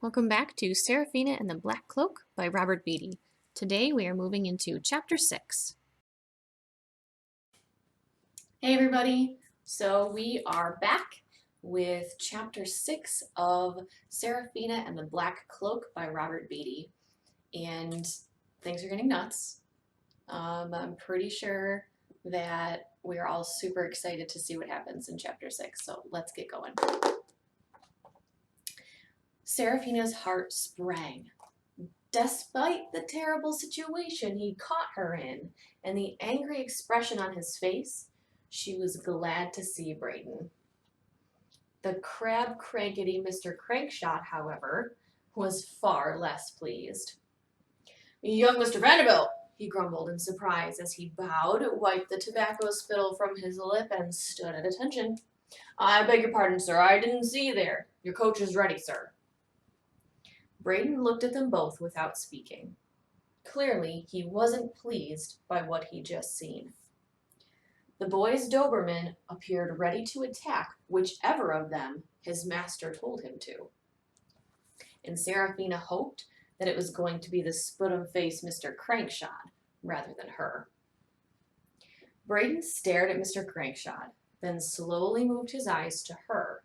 Welcome back to Serafina and the Black Cloak by Robert Beatty. Today we are moving into Chapter 6. Hey everybody! So we are back with Chapter 6 of Serafina and the Black Cloak by Robert Beatty. And things are getting nuts. I'm pretty sure that we're all super excited to see what happens in Chapter 6, so let's get going. Serafina's heart sprang. Despite the terrible situation he'd caught her in and the angry expression on his face, she was glad to see Braden. The crab-crankety Mr. Crankshot, however, was far less pleased. "Young Mr. Vanderbilt," he grumbled in surprise as he bowed, wiped the tobacco spittle from his lip, and stood at attention. "I beg your pardon, sir. I didn't see you there. Your coach is ready, sir." Braden looked at them both without speaking. Clearly, he wasn't pleased by what he'd just seen. The boy's Doberman appeared ready to attack whichever of them his master told him to. And Serafina hoped that it was going to be the sput-em-faced Mr. Crankshot rather than her. Braden stared at Mr. Crankshot, then slowly moved his eyes to her.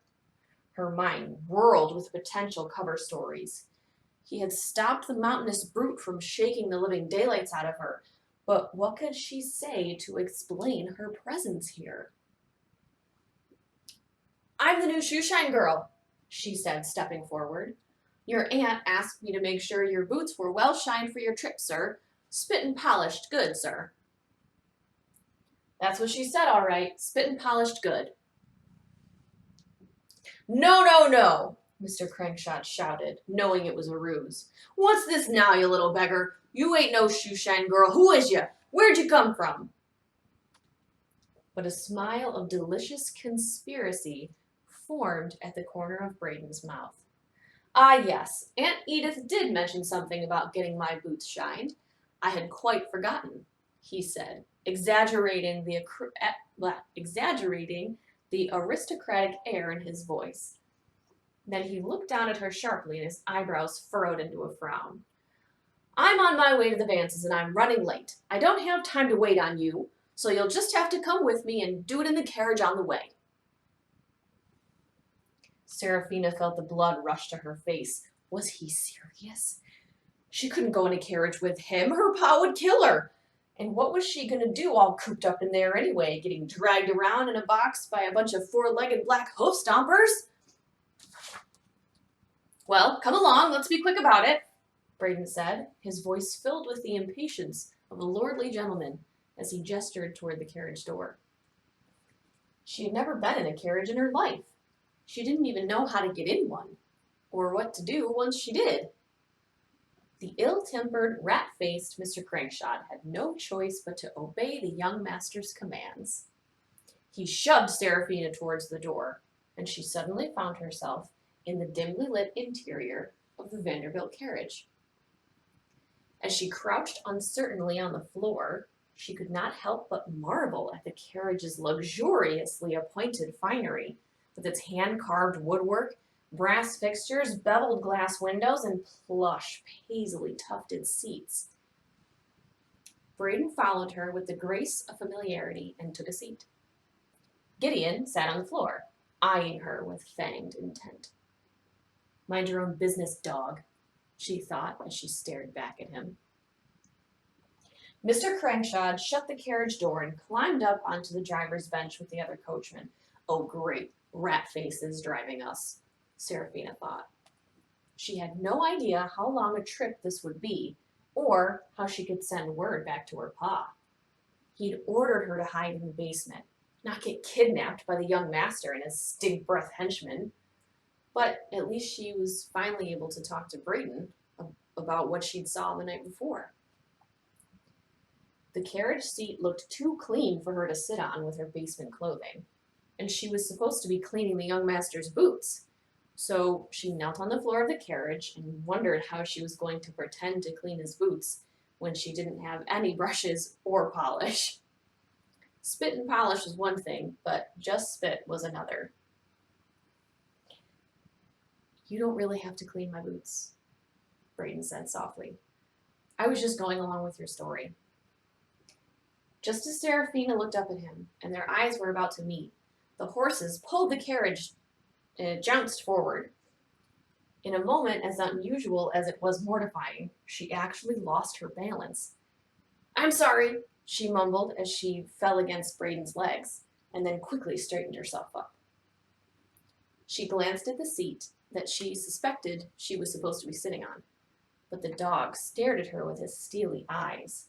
Her mind whirled with potential cover stories. He had stopped the mountainous brute from shaking the living daylights out of her, but what could she say to explain her presence here? "I'm the new shoeshine girl," she said, stepping forward. "Your aunt asked me to make sure your boots were well shined for your trip, sir. Spit and polished good, sir." "That's what she said, all right. Spit and polished good." "No, no, no," Mr. Crankshot shouted, knowing it was a ruse. "What's this now, you little beggar? You ain't no shoeshine girl. Who is you? Where'd you come from?" But a smile of delicious conspiracy formed at the corner of Braden's mouth. "Ah, yes, Aunt Edith did mention something about getting my boots shined. I had quite forgotten," he said, exaggerating the aristocratic air in his voice. Then he looked down at her sharply and his eyebrows furrowed into a frown. "I'm on my way to the Vances and I'm running late. I don't have time to wait on you, so you'll just have to come with me and do it in the carriage on the way." Serafina felt the blood rush to her face. Was he serious? She couldn't go in a carriage with him. Her pa would kill her. And what was she going to do all cooped up in there anyway, getting dragged around in a box by a bunch of four-legged black hoof stompers? "Well, come along, let's be quick about it," Braden said, his voice filled with the impatience of a lordly gentleman as he gestured toward the carriage door. She had never been in a carriage in her life. She didn't even know how to get in one, or what to do once she did. The ill-tempered, rat-faced Mr. Crankshot had no choice but to obey the young master's commands. He shoved Serafina towards the door, and she suddenly found herself in the dimly lit interior of the Vanderbilt carriage. As she crouched uncertainly on the floor, she could not help but marvel at the carriage's luxuriously appointed finery, with its hand-carved woodwork, brass fixtures, beveled glass windows, and plush, paisley tufted seats. Braden followed her with the grace of familiarity and took a seat. Gideon sat on the floor, eyeing her with fanged intent. "Mind your own business, dog," she thought as she stared back at him. Mr. Crankshot shut the carriage door and climbed up onto the driver's bench with the other coachmen. "Oh, great, Rat-Face is driving us," Serafina thought. She had no idea how long a trip this would be, or how she could send word back to her pa. He'd ordered her to hide in the basement, not get kidnapped by the young master and his stink-breath henchmen. But at least she was finally able to talk to Braden about what she'd saw the night before. The carriage seat looked too clean for her to sit on with her basement clothing, and she was supposed to be cleaning the young master's boots. So she knelt on the floor of the carriage and wondered how she was going to pretend to clean his boots when she didn't have any brushes or polish. Spit and polish was one thing, but just spit was another. You don't really have to clean my boots, Braden said softly. I was just going along with your story. Just as Serafina looked up at him, and their eyes were about to meet, the horses pulled the carriage and it jounced forward. In a moment as unusual as it was mortifying, she actually lost her balance. I'm sorry, she mumbled as she fell against Braden's legs, and then quickly straightened herself up. She glanced at the seat that she suspected she was supposed to be sitting on, but the dog stared at her with his steely eyes.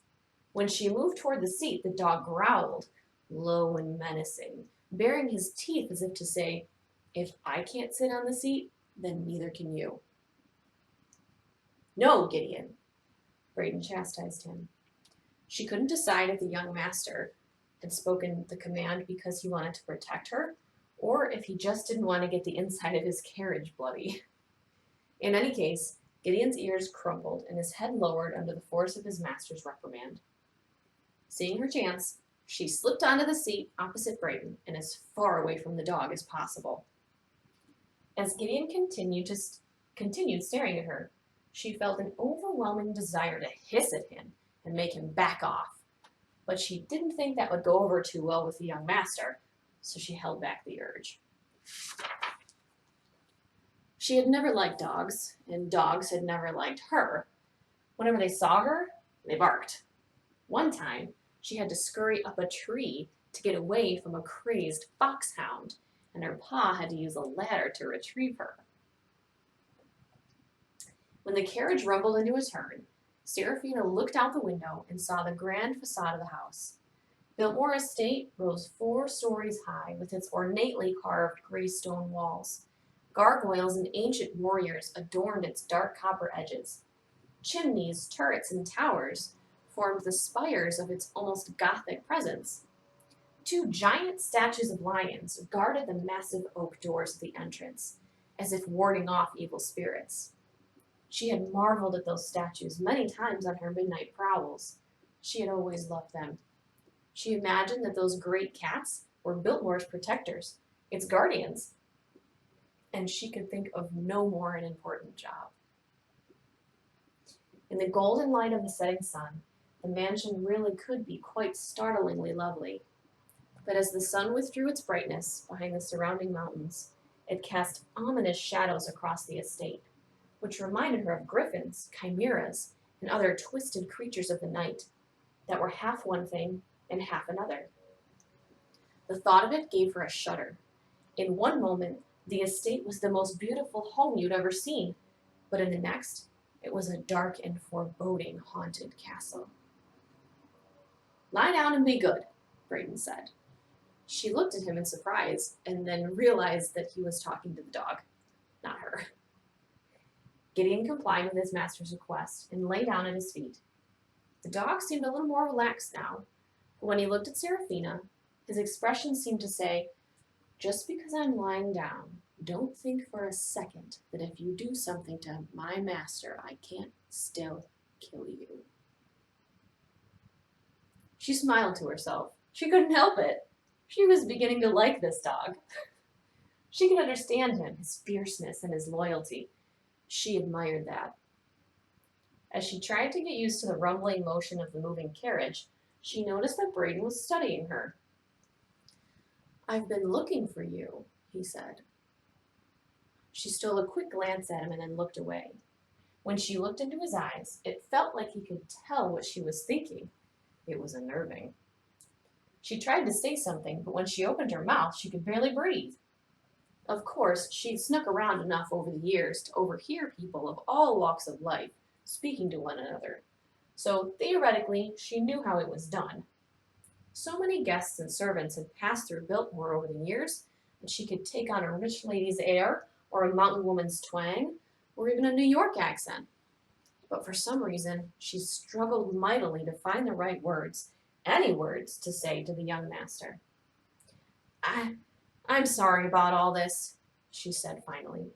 When she moved toward the seat, the dog growled, low and menacing, baring his teeth as if to say, if I can't sit on the seat, then neither can you. No, Gideon, Braden chastised him. She couldn't decide if the young master had spoken the command because he wanted to protect her, or if he just didn't want to get the inside of his carriage bloody. In any case, Gideon's ears crumpled and his head lowered under the force of his master's reprimand. Seeing her chance, she slipped onto the seat opposite Braden and as far away from the dog as possible. As Gideon continued staring at her, she felt an overwhelming desire to hiss at him and make him back off. But she didn't think that would go over too well with the young master, so she held back the urge. She had never liked dogs, and dogs had never liked her. Whenever they saw her, they barked. One time, she had to scurry up a tree to get away from a crazed foxhound, and her pa had to use a ladder to retrieve her. When the carriage rumbled into a turn, Serafina looked out the window and saw the grand facade of the house. Biltmore Estate rose 4 stories high with its ornately carved gray stone walls. Gargoyles and ancient warriors adorned its dark copper edges. Chimneys, turrets, and towers formed the spires of its almost Gothic presence. 2 giant statues of lions guarded the massive oak doors of the entrance, as if warding off evil spirits. She had marveled at those statues many times on her midnight prowls. She had always loved them. She imagined that those great cats were Biltmore's protectors, its guardians, and she could think of no more an important job. In the golden light of the setting sun, the mansion really could be quite startlingly lovely. But as the sun withdrew its brightness behind the surrounding mountains, it cast ominous shadows across the estate, which reminded her of griffins, chimeras, and other twisted creatures of the night that were half one thing and half another. The thought of it gave her a shudder. In one moment, the estate was the most beautiful home you'd ever seen, but in the next, it was a dark and foreboding haunted castle. Lie down and be good, Braden said. She looked at him in surprise and then realized that he was talking to the dog, not her. Gideon complied with his master's request and lay down at his feet. The dog seemed a little more relaxed now, but when he looked at Serafina, his expression seemed to say, just because I'm lying down, don't think for a second that if you do something to my master, I can't still kill you. She smiled to herself. She couldn't help it. She was beginning to like this dog. She could understand him, his fierceness and his loyalty. She admired that. As she tried to get used to the rumbling motion of the moving carriage, she noticed that Braden was studying her. I've been looking for you, he said. She stole a quick glance at him and then looked away. When she looked into his eyes, it felt like he could tell what she was thinking. It was unnerving. She tried to say something, but when she opened her mouth, she could barely breathe. Of course, she'd snuck around enough over the years to overhear people of all walks of life speaking to one another. So, theoretically, she knew how it was done. So many guests and servants had passed through Biltmore over the years that she could take on a rich lady's air, or a mountain woman's twang, or even a New York accent. But for some reason, she struggled mightily to find the right words, any words, to say to the young master. I'm sorry about all this, she said finally.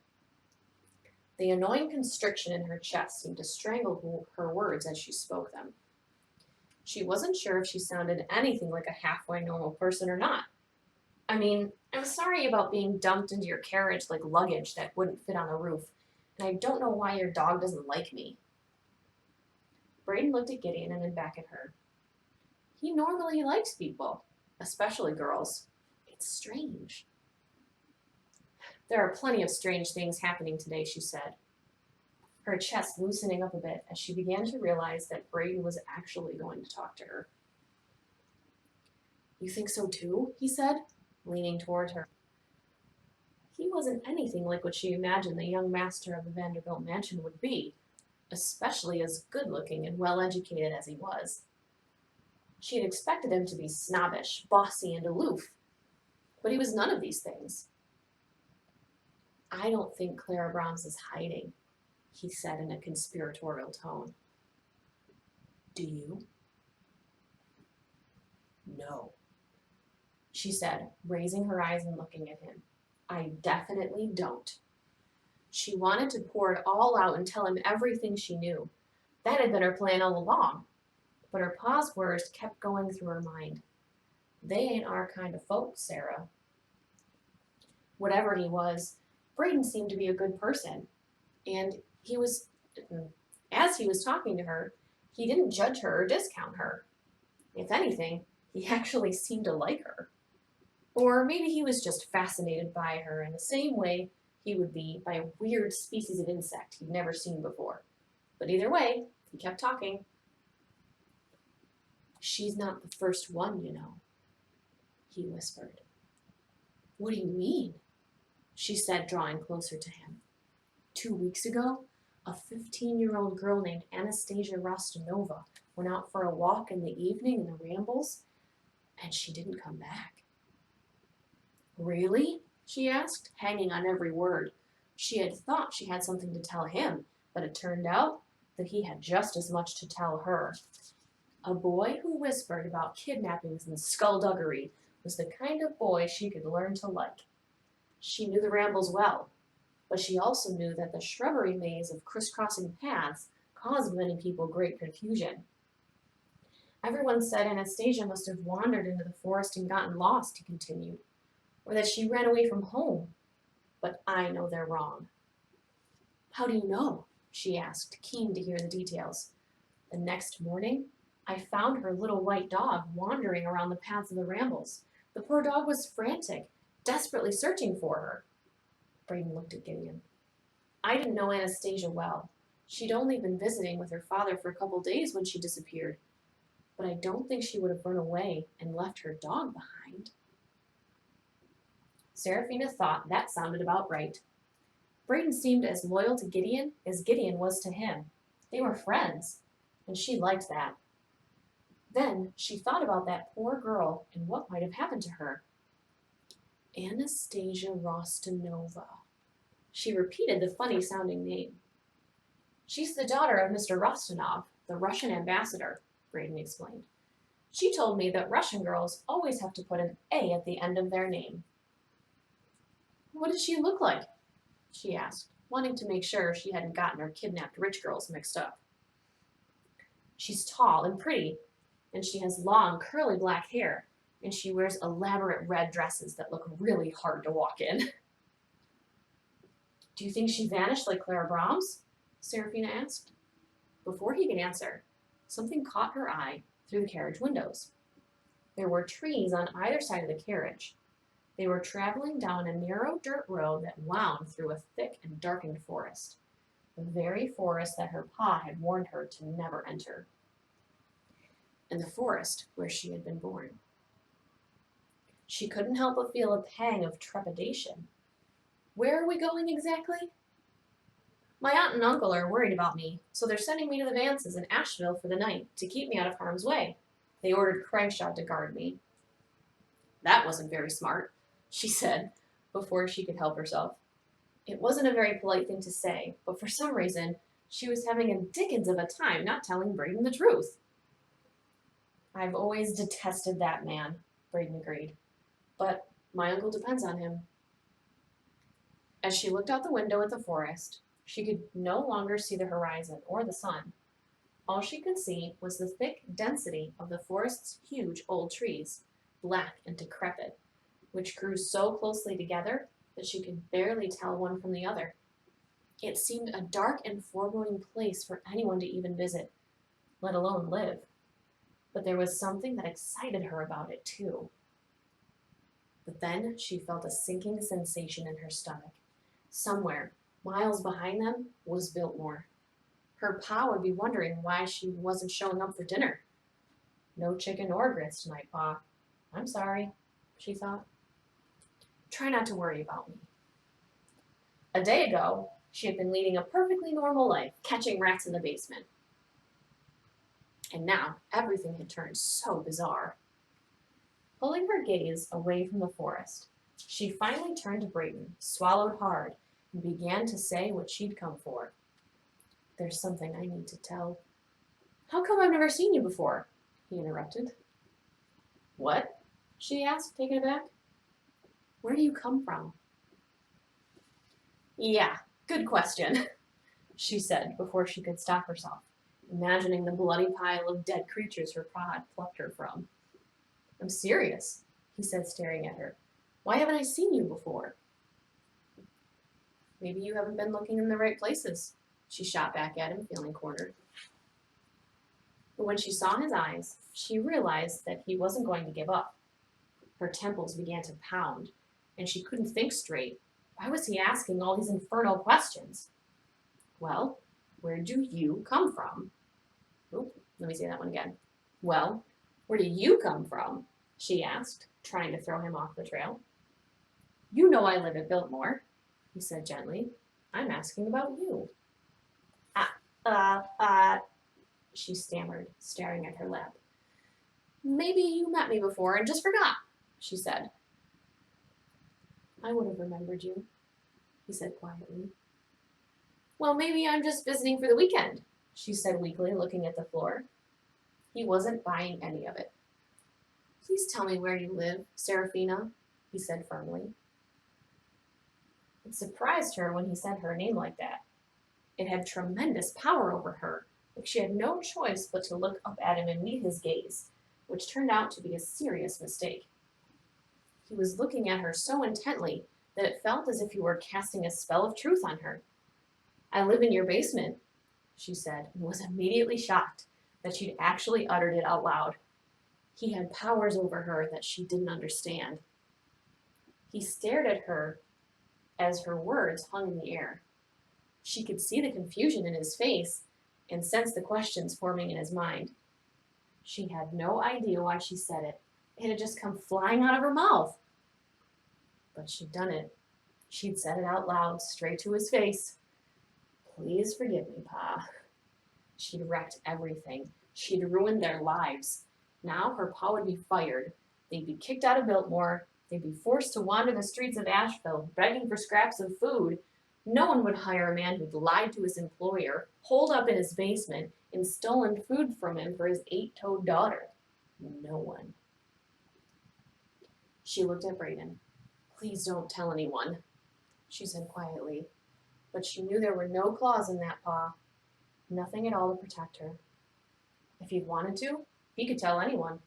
The annoying constriction in her chest seemed to strangle her words as she spoke them. She wasn't sure if she sounded anything like a halfway normal person or not. I mean, I'm sorry about being dumped into your carriage like luggage that wouldn't fit on the roof, and I don't know why your dog doesn't like me. Braden looked at Gideon and then back at her. He normally likes people, especially girls. It's strange. There are plenty of strange things happening today, she said, her chest loosening up a bit as she began to realize that Braden was actually going to talk to her. You think so too? He said, leaning toward her. He wasn't anything like what she imagined the young master of the Vanderbilt mansion would be, especially as good-looking and well-educated as he was. She had expected him to be snobbish, bossy, and aloof, but he was none of these things. I don't think Clara Brahms is hiding, he said in a conspiratorial tone. Do you? No, she said, raising her eyes and looking at him. I definitely don't. She wanted to pour it all out and tell him everything she knew. That had been her plan all along. But her pa's words kept going through her mind. They ain't our kind of folks, Sarah. Whatever he was, Braden seemed to be a good person. And as he was talking to her, he didn't judge her or discount her. If anything, he actually seemed to like her. Or maybe he was just fascinated by her in the same way he would be by a weird species of insect he'd never seen before. But either way, he kept talking. She's not the first one, you know, he whispered. What do you mean? She said, drawing closer to him. 2 weeks ago, a 15-year-old girl named Anastasia Rostonova went out for a walk in the evening in the Rambles, and she didn't come back. Really? She asked, hanging on every word. She had thought she had something to tell him, but it turned out that he had just as much to tell her. A boy who whispered about kidnappings and skullduggery was the kind of boy she could learn to like. She knew the Rambles well, but she also knew that the shrubbery maze of crisscrossing paths caused many people great confusion. Everyone said Anastasia must have wandered into the forest and gotten lost, he continued, or that she ran away from home. But I know they're wrong. How do you know? She asked, keen to hear the details. The next morning, I found her little white dog wandering around the paths of the Rambles. The poor dog was frantic, desperately searching for her. Braden looked at Gideon. I didn't know Anastasia well. She'd only been visiting with her father for a couple days when she disappeared. But I don't think she would have run away and left her dog behind. Serafina thought that sounded about right. Braden seemed as loyal to Gideon as Gideon was to him. They were friends, and she liked that. Then she thought about that poor girl and what might have happened to her. Anastasia Rostonova. She repeated the funny-sounding name. She's the daughter of Mr. Rostonov, the Russian ambassador, Braden explained. She told me that Russian girls always have to put an A at the end of their name. What does she look like? She asked, wanting to make sure she hadn't gotten her kidnapped rich girls mixed up. She's tall and pretty, and she has long, curly black hair, and she wears elaborate red dresses that look really hard to walk in. Do you think she vanished like Clara Brahms? Serafina asked. Before he could answer, something caught her eye through the carriage windows. There were trees on either side of the carriage. They were traveling down a narrow dirt road that wound through a thick and darkened forest, the very forest that her pa had warned her to never enter, and the forest where she had been born. She couldn't help but feel a pang of trepidation. Where are we going exactly? My aunt and uncle are worried about me, so they're sending me to the Vances in Asheville for the night to keep me out of harm's way. They ordered Cragshaw to guard me. That wasn't very smart, she said, before she could help herself. It wasn't a very polite thing to say, but for some reason, she was having a dickens of a time not telling Braden the truth. I've always detested that man, Braden agreed, but my uncle depends on him. As she looked out the window at the forest, she could no longer see the horizon or the sun. All she could see was the thick density of the forest's huge old trees, black and decrepit, which grew so closely together that she could barely tell one from the other. It seemed a dark and foreboding place for anyone to even visit, let alone live. But there was something that excited her about it, too. But then she felt a sinking sensation in her stomach. Somewhere, miles behind them, was Biltmore. Her pa would be wondering why she wasn't showing up for dinner. No chicken or grits tonight, Pa. I'm sorry, she thought. Try not to worry about me. A day ago, she had been leading a perfectly normal life, catching rats in the basement. And now, everything had turned so bizarre. Pulling her gaze away from the forest, she finally turned to Brayton, swallowed hard, and began to say what she'd come for. There's something I need to tell. How come I've never seen you before? He interrupted. What? She asked, taken aback. Where do you come from? Yeah, good question, she said before she could stop herself, imagining the bloody pile of dead creatures her pa had plucked her from. I'm serious, he said, staring at her. Why haven't I seen you before? Maybe you haven't been looking in the right places, she shot back at him, feeling cornered. But when she saw his eyes, she realized that he wasn't going to give up. Her temples began to pound, and she couldn't think straight. Why was he asking all these infernal questions? Well, where do you come from? Oop, let me say that one again. Well, where do you come from? She asked, trying to throw him off the trail. You know I live at Biltmore, he said gently. I'm asking about you. She stammered, staring at her lap. Maybe you met me before and just forgot, she said. I would have remembered you, he said quietly. Well, maybe I'm just visiting for the weekend, she said weakly, looking at the floor. He wasn't buying any of it. Please tell me where you live, Serafina, he said firmly. It surprised her when he said her name like that. It had tremendous power over her, like she had no choice but to look up at him and meet his gaze, which turned out to be a serious mistake. He was looking at her so intently that it felt as if he were casting a spell of truth on her. I live in your basement, she said, and was immediately shocked that she'd actually uttered it out loud. He had powers over her that she didn't understand. He stared at her as her words hung in the air. She could see the confusion in his face and sense the questions forming in his mind. She had no idea why she said it. It had just come flying out of her mouth. But she'd done it. She'd said it out loud, straight to his face. Please forgive me, Pa. She'd wrecked everything. She'd ruined their lives. Now her Pa would be fired. They'd be kicked out of Biltmore. They'd be forced to wander the streets of Asheville, begging for scraps of food. No one would hire a man who'd lied to his employer, holed up in his basement, and stolen food from him for his 8-toed daughter. No one. She looked at Brayden. Please don't tell anyone, she said quietly. But she knew there were no claws in that paw. Nothing at all to protect her. If he'd wanted to, he could tell anyone.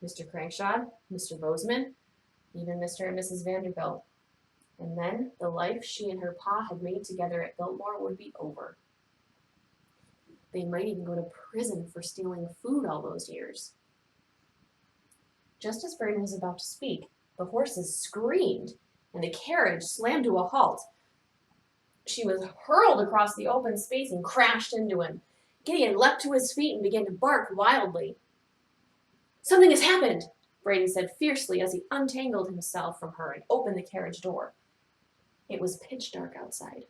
Mr. Crankshot, Mr. Bozeman, even Mr. and Mrs. Vanderbilt. And then the life she and her pa had made together at Biltmore would be over. They might even go to prison for stealing food all those years. Just as Brayden was about to speak, the horses screamed, and the carriage slammed to a halt. She was hurled across the open space and crashed into him. Gideon leapt to his feet and began to bark wildly. Something has happened, Brayden said fiercely as he untangled himself from her and opened the carriage door. It was pitch dark outside.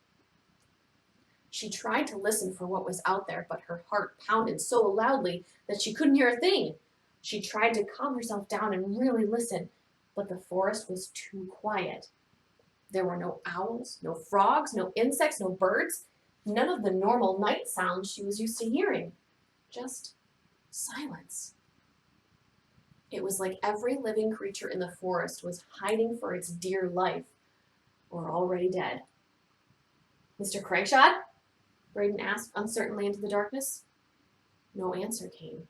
She tried to listen for what was out there, but her heart pounded so loudly that she couldn't hear a thing. She tried to calm herself down and really listen, but the forest was too quiet. There were no owls, no frogs, no insects, no birds, none of the normal night sounds she was used to hearing. Just silence. It was like every living creature in the forest was hiding for its dear life, or already dead. Mr. Crankshot? Brayden asked uncertainly into the darkness. No answer came.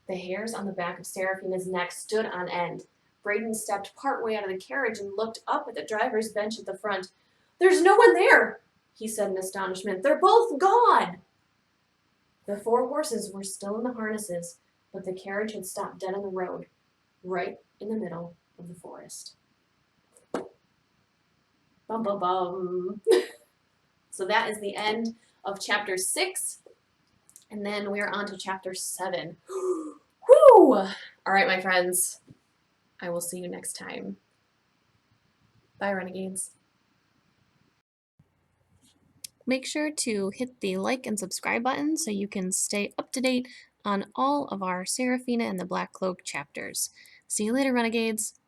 The hairs on the back of Serafina's neck stood on end. Braden stepped partway out of the carriage and looked up at the driver's bench at the front. "There's no one there," he said in astonishment. "They're both gone." The 4 horses were still in the harnesses, but the carriage had stopped dead on the road, right in the middle of the forest. Bum, bum, bum. So that is the end of chapter 6. And then we're on to chapter 7. Whew! All right, my friends. I will see you next time. Bye, Renegades. Make sure to hit the like and subscribe button so you can stay up to date on all of our Serafina and the Black Cloak chapters. See you later, Renegades.